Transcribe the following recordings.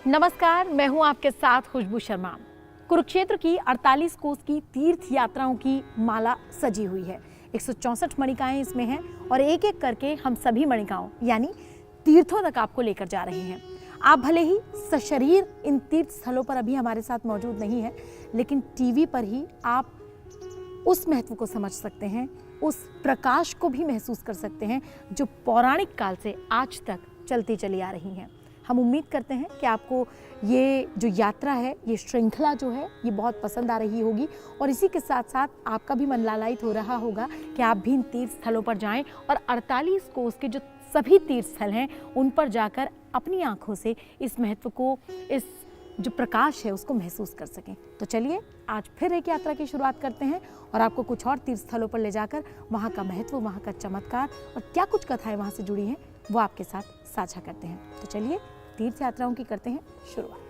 नमस्कार, मैं हूं आपके साथ खुशबू शर्मा। कुरुक्षेत्र की 48 कोस की तीर्थ यात्राओं की माला सजी हुई है। 164 मणिकाएं इसमें हैं और एक एक करके हम सभी मणिकाओं यानी तीर्थों तक आपको लेकर जा रहे हैं। आप भले ही सशरीर इन तीर्थ स्थलों पर अभी हमारे साथ मौजूद नहीं है, लेकिन टीवी पर ही आप उस महत्व को समझ सकते हैं, उस प्रकाश को भी महसूस कर सकते हैं जो पौराणिक काल से आज तक चलती चली आ रही हैं। हम उम्मीद करते हैं कि आपको ये जो यात्रा है, ये श्रृंखला जो है, ये बहुत पसंद आ रही होगी और इसी के साथ साथ आपका भी मन लालायित हो रहा होगा कि आप भी इन तीर्थ स्थलों पर जाएं और 48 कोस के जो सभी तीर्थ स्थल हैं उन पर जाकर अपनी आंखों से इस महत्व को, इस जो प्रकाश है उसको महसूस कर सकें। तो चलिए आज फिर एक यात्रा की शुरुआत करते हैं और आपको कुछ और तीर्थ स्थलों पर ले जाकर वहाँ का महत्व, वहाँ का चमत्कार और क्या कुछ कथाएं वहाँ से जुड़ी हैं वो आपके साथ साझा करते हैं। तो चलिए तीर्थ यात्राओं की करते हैं शुरुआत।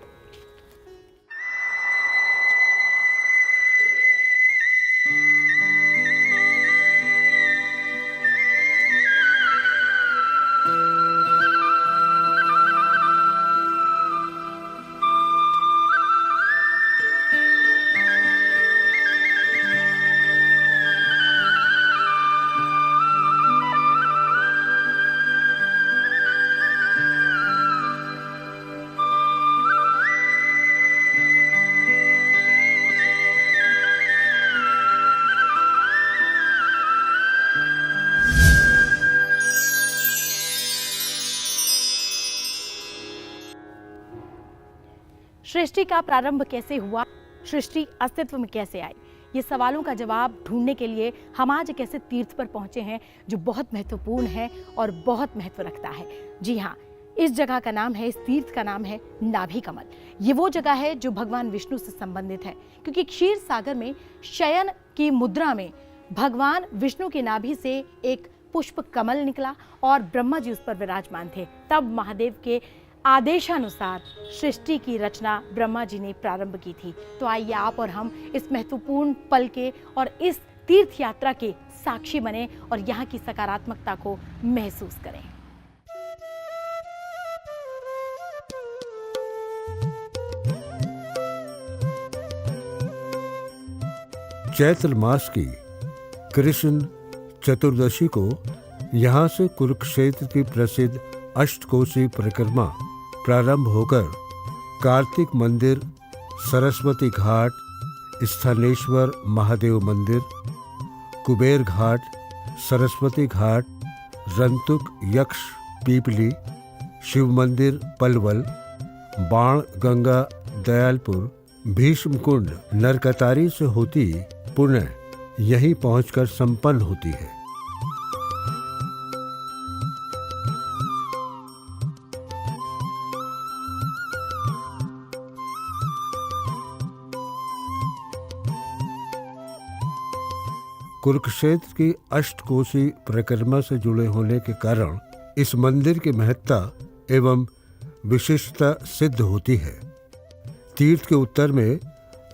सृष्टि का प्रारंभ कैसे हुआ, सृष्टि अस्तित्व में कैसे आई, ये सवालों का जवाब ढूंढने के लिए हम आज एक ऐसे तीर्थ पर पहुंचे हैं जो बहुत महत्वपूर्ण है और बहुत महत्व रखता है। जी हाँ, इस जगह का नाम है, इस तीर्थ का नाम है नाभि कमल। ये वो जगह है जो भगवान विष्णु से संबंधित है, क्योंकि क्षीर सागर में शयन की मुद्रा में भगवान विष्णु की नाभि से एक पुष्प कमल निकला और ब्रह्मा जी उस पर विराजमान थे। तब महादेव के आदेशानुसार सृष्टि की रचना ब्रह्मा जी ने प्रारंभ की थी। तो आइए आप और हम इस महत्वपूर्ण पल के और इस तीर्थ यात्रा के साक्षी बने और यहाँ की सकारात्मकता को महसूस करें। चैत्र मास की कृष्ण चतुर्दशी को यहाँ से कुरुक्षेत्र की प्रसिद्ध अष्टकोशी परिक्रमा प्रारंभ होकर कार्तिक मंदिर, सरस्वती घाट, स्थानेश्वर महादेव मंदिर, कुबेर घाट, सरस्वती घाट, रंतुक यक्ष पीपली, शिव मंदिर पलवल, बाण गंगा दयालपुर, भीष्म कुंड नरकतारी से होती पुण्य यहीं पहुंचकर संपन्न होती है। कुरुक्षेत्र की अष्टकोशी परिक्रमा से जुड़े होने के कारण इस मंदिर की महत्ता एवं विशिष्टता सिद्ध होती है। तीर्थ के उत्तर में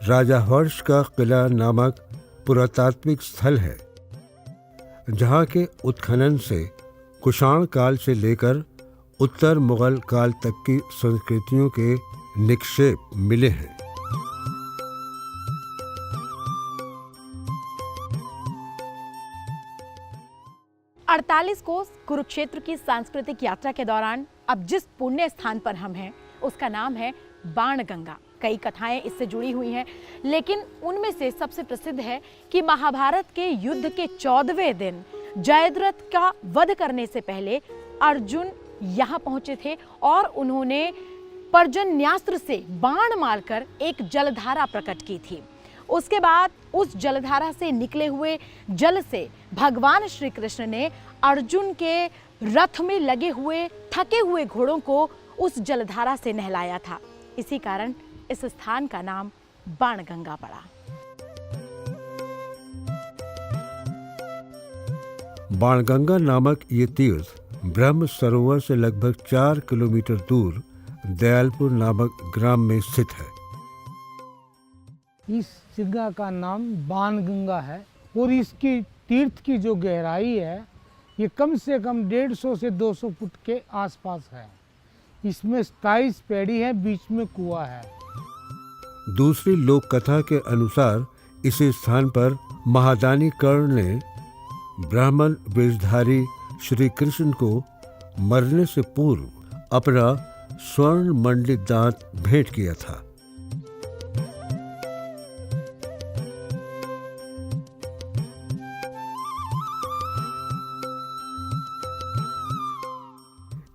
राजा हर्ष का किला नामक पुरातात्विक स्थल है, जहाँ के उत्खनन से कुषाण काल से लेकर उत्तर मुगल काल तक की संस्कृतियों के निक्षेप मिले हैं। अड़तालीस कोस कुरुक्षेत्र की सांस्कृतिक यात्रा के दौरान अब जिस पुण्य स्थान पर हम हैं उसका नाम है बाणगंगा। कई कथाएं इससे जुड़ी हुई हैं, लेकिन उनमें से सबसे प्रसिद्ध है कि महाभारत के युद्ध के 14वें दिन जयद्रथ का वध करने से पहले अर्जुन यहाँ पहुंचे थे और उन्होंने पर्जन्यास्त्र से बाण मारकर एक जलधारा प्रकट की थी। उसके बाद उस जलधारा से निकले हुए जल से भगवान श्री कृष्ण ने अर्जुन के रथ में लगे हुए थके हुए घोड़ों को उस जलधारा से नहलाया था। इसी कारण इस स्थान का नाम बाणगंगा पड़ा। बाणगंगा नामक ये तीर्थ ब्रह्म सरोवर से लगभग 4 किलोमीटर दूर दयालपुर नामक ग्राम में स्थित है। इस जगह का नाम बाणगंगा है और इसकी तीर्थ की जो गहराई है ये कम से कम 150 से 200 फुट के आसपास है। इसमें 27 पेड़ी है, बीच में कुआं है। दूसरी लोक कथा के अनुसार इस स्थान पर महादानी कर्ण ने ब्राह्मण वेशधारी श्री कृष्ण को मरने से पूर्व अपना स्वर्ण मंडित दांत भेंट किया था।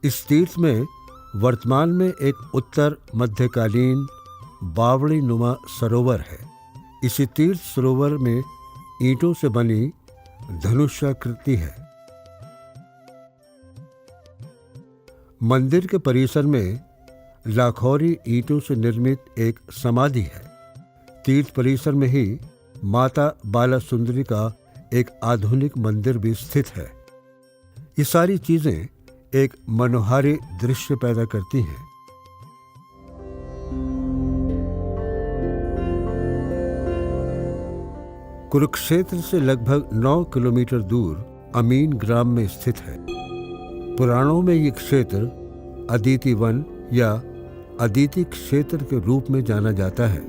इस तीर्थ में वर्तमान में एक उत्तर मध्यकालीन बावड़ी नुमा सरोवर है। इसी तीर्थ सरोवर में ईंटों से बनी धनुषाकृति है। मंदिर के परिसर में लाखौरी ईंटों से निर्मित एक समाधि है। तीर्थ परिसर में ही माता बाला सुंदरी का एक आधुनिक मंदिर भी स्थित है। ये सारी चीजें एक मनोहारी दृश्य पैदा करती हैं। कुरुक्षेत्र से लगभग 9 किलोमीटर दूर अमीन ग्राम में स्थित है। पुराणों में ये क्षेत्र अदिति वन या अदिति क्षेत्र के रूप में जाना जाता है।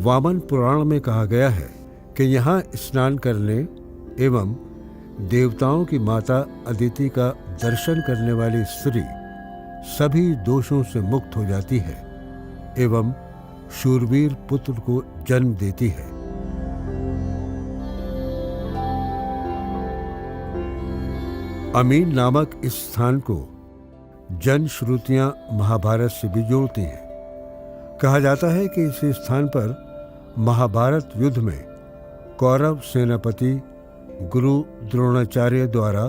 वामन पुराण में कहा गया है कि यहाँ स्नान करने एवं देवताओं की माता अदिति का दर्शन करने वाली स्त्री सभी दोषों से मुक्त हो जाती है एवं शूरवीर पुत्र को जन्म देती है। अमीन नामक इस स्थान को जन श्रुतियां महाभारत से भी जोड़ती हैं। कहा जाता है कि इस स्थान पर महाभारत युद्ध में कौरव सेनापति गुरु द्रोणाचार्य द्वारा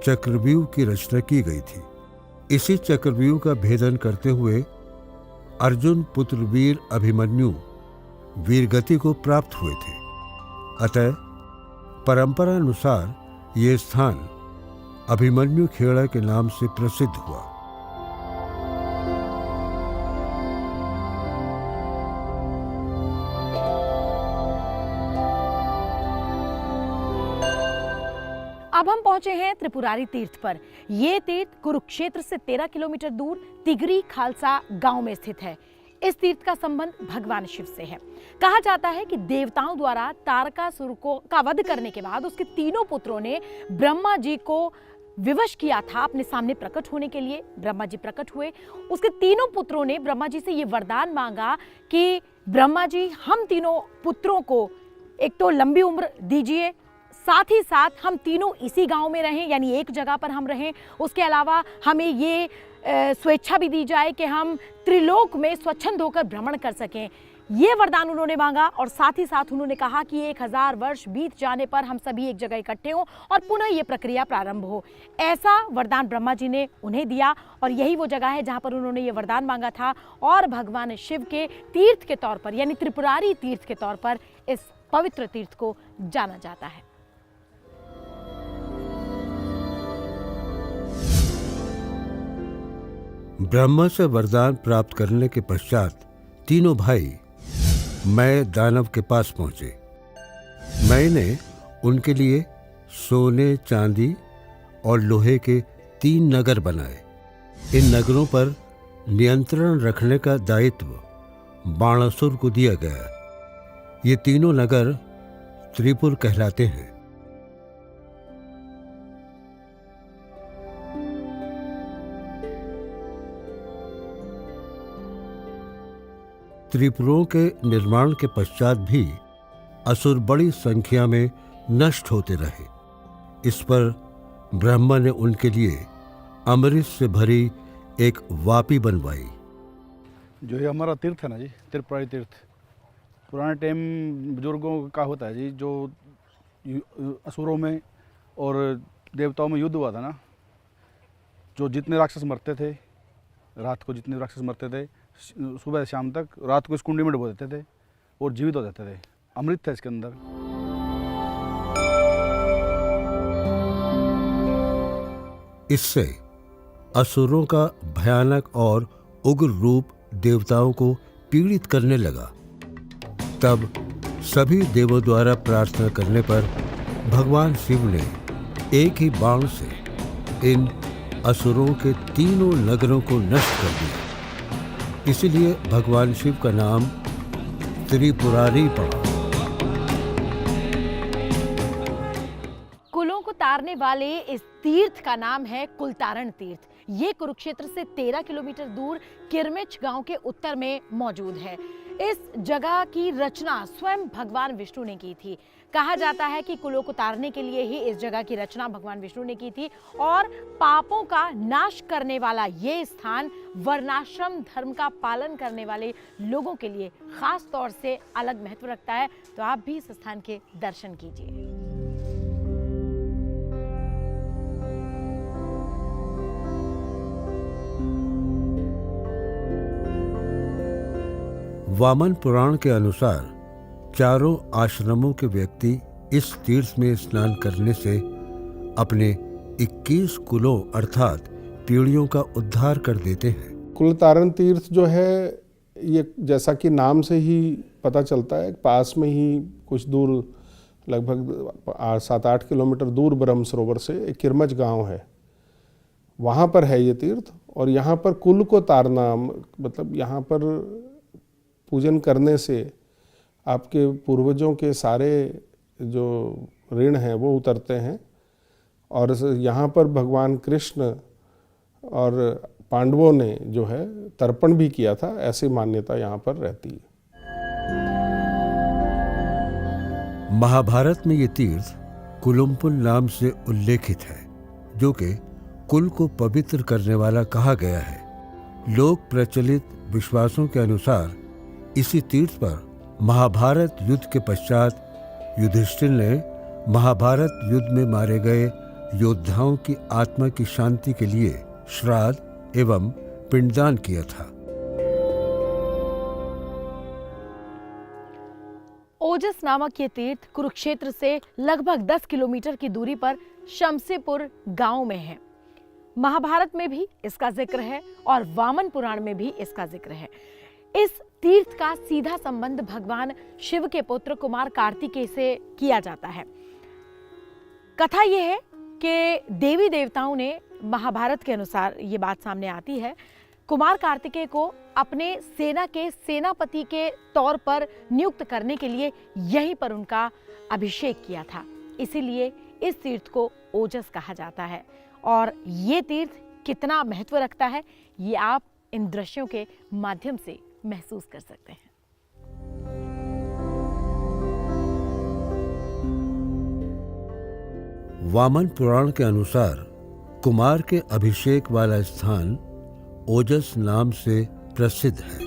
चक्रव्यूह की रचना की गई थी। इसी चक्रव्यूह का भेदन करते हुए अर्जुन पुत्र वीर अभिमन्यु वीरगति को प्राप्त हुए थे। अतः परंपरा अनुसार ये स्थान अभिमन्यु खेड़ा के नाम से प्रसिद्ध हुआ। अब हम पहुंचे हैं त्रिपुरारी तीर्थ पर। ये तीर्थ कुरुक्षेत्र से 13 किलोमीटर दूर तिगरी खालसा गांव में स्थित है। इस तीर्थ का संबंध भगवान शिव से है। कहा जाता है कि देवताओं द्वारा तारकासुर का वध करने के बाद उसके तीनों पुत्रों ने ब्रह्मा जी को विवश किया था अपने सामने प्रकट होने के लिए। ब्रह्मा जी प्रकट हुए। उसके तीनों पुत्रों ने ब्रह्मा जी से ये वरदान मांगा कि ब्रह्मा जी हम तीनों पुत्रों को एक तो लंबी उम्र दीजिए, साथ ही साथ हम तीनों इसी गांव में रहें, यानी एक जगह पर हम रहें। उसके अलावा हमें ये स्वेच्छा भी दी जाए कि हम त्रिलोक में स्वच्छंद होकर भ्रमण कर सकें। ये वरदान उन्होंने मांगा और साथ ही साथ उन्होंने कहा कि 1000 वर्ष बीत जाने पर हम सभी एक जगह इकट्ठे हों और पुनः ये प्रक्रिया प्रारंभ हो। ऐसा वरदान ब्रह्मा जी ने उन्हें दिया और यही वो जगह है जहाँ पर उन्होंने ये वरदान मांगा था और भगवान शिव के तीर्थ के तौर पर यानी त्रिपुरारी तीर्थ के तौर पर इस पवित्र तीर्थ को जाना जाता है। ब्रह्मा से वरदान प्राप्त करने के पश्चात तीनों भाई मैं दानव के पास पहुंचे। मैंने उनके लिए सोने, चांदी और लोहे के 3 नगर बनाए। इन नगरों पर नियंत्रण रखने का दायित्व बाणासुर को दिया गया। ये तीनों नगर त्रिपुर कहलाते हैं। त्रिपुरों के निर्माण के पश्चात भी असुर बड़ी संख्या में नष्ट होते रहे। इस पर ब्रह्मा ने उनके लिए अमृत से भरी एक वापी बनवाई। जो ये हमारा तीर्थ है ना जी, त्रिपुरारी तीर्थ, पुराने टाइम बुजुर्गों का होता है जी। जो असुरों में और देवताओं में युद्ध हुआ था ना, जो जितने राक्षस मरते थे, रात को जितने राक्षस मरते थे, सुबह से शाम तक रात को इस कुंडी में डुबो देते थे और जीवित हो जाते थे। अमृत था इसके अंदर। इससे असुरों का भयानक और उग्र रूप देवताओं को पीड़ित करने लगा। तब सभी देवों द्वारा प्रार्थना करने पर भगवान शिव ने एक ही बाण से इन असुरों के तीनों नगरों को नष्ट कर दिया। इसीलिए भगवान शिव का नाम त्रिपुरारी पड़ा। कुलों को तारने वाले इस तीर्थ का नाम है कुलतारण तीर्थ। ये कुरुक्षेत्र से 13 किलोमीटर दूर किरमिच गांव के उत्तर में मौजूद है। इस जगह की रचना स्वयं भगवान विष्णु ने की थी। कहा जाता है कि कुलों को तारने के लिए ही इस जगह की रचना भगवान विष्णु ने की थी और पापों का नाश करने वाला ये स्थान वर्णाश्रम धर्म का पालन करने वाले लोगों के लिए खास तौर से अलग महत्व रखता है। तो आप भी इस स्थान के दर्शन कीजिए। वामन पुराण के अनुसार चारों आश्रमों के व्यक्ति इस तीर्थ में स्नान करने से अपने 21 कुलों अर्थात पीढ़ियों का उद्धार कर देते हैं। कुलतारण तीर्थ जो है ये जैसा कि नाम से ही पता चलता है, पास में ही कुछ दूर लगभग 7-8 किलोमीटर दूर ब्रह्म सरोवर से एक किरमच गांव है, वहाँ पर है ये तीर्थ। और यहाँ पर कुल को तारना मतलब यहाँ पर पूजन करने से आपके पूर्वजों के सारे जो ऋण हैं वो उतरते हैं। और यहाँ पर भगवान कृष्ण और पांडवों ने जो है तर्पण भी किया था, ऐसी मान्यता यहाँ पर रहती है। महाभारत में ये तीर्थ कुलुम्पुल नाम से उल्लेखित है, जो कि कुल को पवित्र करने वाला कहा गया है। लोक प्रचलित विश्वासों के अनुसार इसी तीर्थ पर महाभारत युद्ध के पश्चात युधिष्ठिर ने महाभारत युद्ध में मारे गए योद्धाओं की आत्मा की शांति के लिए श्राद्ध एवं पिंडदान किया था। ओजस नामक ये तीर्थ कुरुक्षेत्र से लगभग 10 किलोमीटर की दूरी पर शमसेपुर गांव में है। महाभारत में भी इसका जिक्र है और वामन पुराण में भी इसका जिक्र है। इस तीर्थ का सीधा संबंध भगवान शिव के पुत्र कुमार कार्तिकेय से किया जाता है। कथा यह है कि देवी देवताओं ने महाभारत के अनुसार ये बात सामने आती है, कुमार कार्तिकेय को अपने सेना के सेनापति के तौर पर नियुक्त करने के लिए यहीं पर उनका अभिषेक किया था। इसीलिए इस तीर्थ को ओजस कहा जाता है। और ये तीर्थ कितना महत्व रखता है ये आप इन दृश्यों के माध्यम से महसूस कर सकते हैं। वामन पुराण के अनुसार कुमार के अभिषेक वाला स्थान ओजस नाम से प्रसिद्ध है।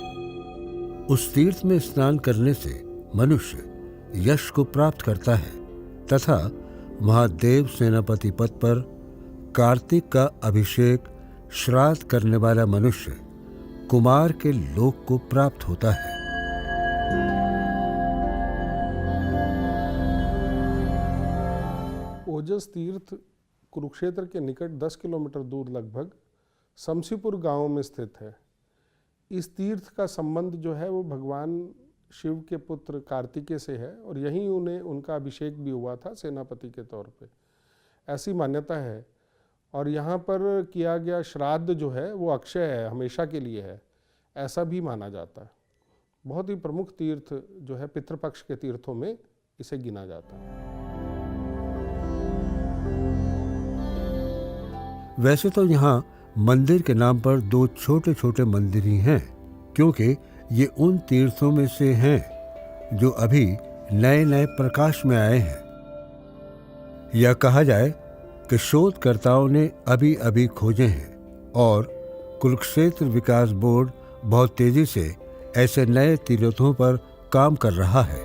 उस तीर्थ में स्नान करने से मनुष्य यश को प्राप्त करता है तथा महादेव सेनापति पद पर कार्तिक का अभिषेक श्राद्ध करने वाला मनुष्य कुमार के लोक को प्राप्त होता है। ओजस तीर्थ कुरुक्षेत्र के निकट 10 किलोमीटर दूर लगभग शमसेपुर गांव में स्थित है। इस तीर्थ का संबंध जो है वो भगवान शिव के पुत्र कार्तिकेय से है और यहीं उन्हें उनका अभिषेक भी हुआ था सेनापति के तौर पे, ऐसी मान्यता है। और यहाँ पर किया गया श्राद्ध जो है वो अक्षय है, हमेशा के लिए है, ऐसा भी माना जाता है। बहुत ही प्रमुख तीर्थ जो है पितृपक्ष के तीर्थों में इसे गिना जाता है। वैसे तो यहाँ मंदिर के नाम पर 2 छोटे छोटे मंदिर ही हैं, क्योंकि ये उन तीर्थों में से हैं जो अभी नए नए प्रकाश में आए हैं। यह कहा जाए कि शोधकर्ताओं ने अभी अभी खोजे हैं और कुरुक्षेत्र विकास बोर्ड बहुत तेजी से ऐसे नए तीर्थों पर काम कर रहा है।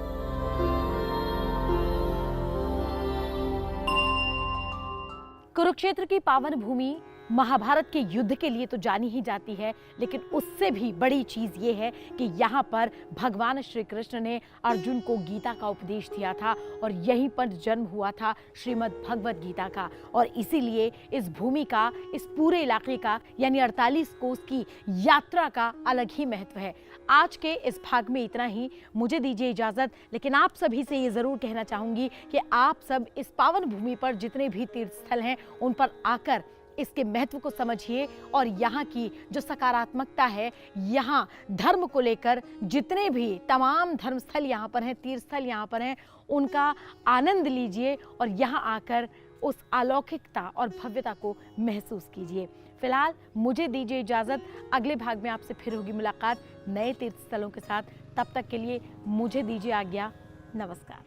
कुरुक्षेत्र की पावन भूमि महाभारत के युद्ध के लिए तो जानी ही जाती है, लेकिन उससे भी बड़ी चीज ये है कि यहाँ पर भगवान श्री कृष्ण ने अर्जुन को गीता का उपदेश दिया था और यहीं पर जन्म हुआ था श्रीमद् भगवद गीता का। और इसीलिए इस भूमि का, इस पूरे इलाके का यानी 48 कोस की यात्रा का अलग ही महत्व है। आज के इस भाग में इतना ही, मुझे दीजिए इजाजत। लेकिन आप सभी से ये जरूर कहना चाहूंगी कि आप सब इस पावन भूमि पर जितने भी तीर्थ स्थल हैं उन पर आकर इसके महत्व को समझिए और यहाँ की जो सकारात्मकता है, यहाँ धर्म को लेकर जितने भी तमाम धर्मस्थल यहाँ पर हैं, तीर्थस्थल यहाँ पर हैं, उनका आनंद लीजिए और यहाँ आकर उस अलौकिकता और भव्यता को महसूस कीजिए। फिलहाल मुझे दीजिए इजाज़त, अगले भाग में आपसे फिर होगी मुलाकात नए तीर्थ स्थलों के साथ। तब तक के लिए मुझे दीजिए आज्ञा। नमस्कार।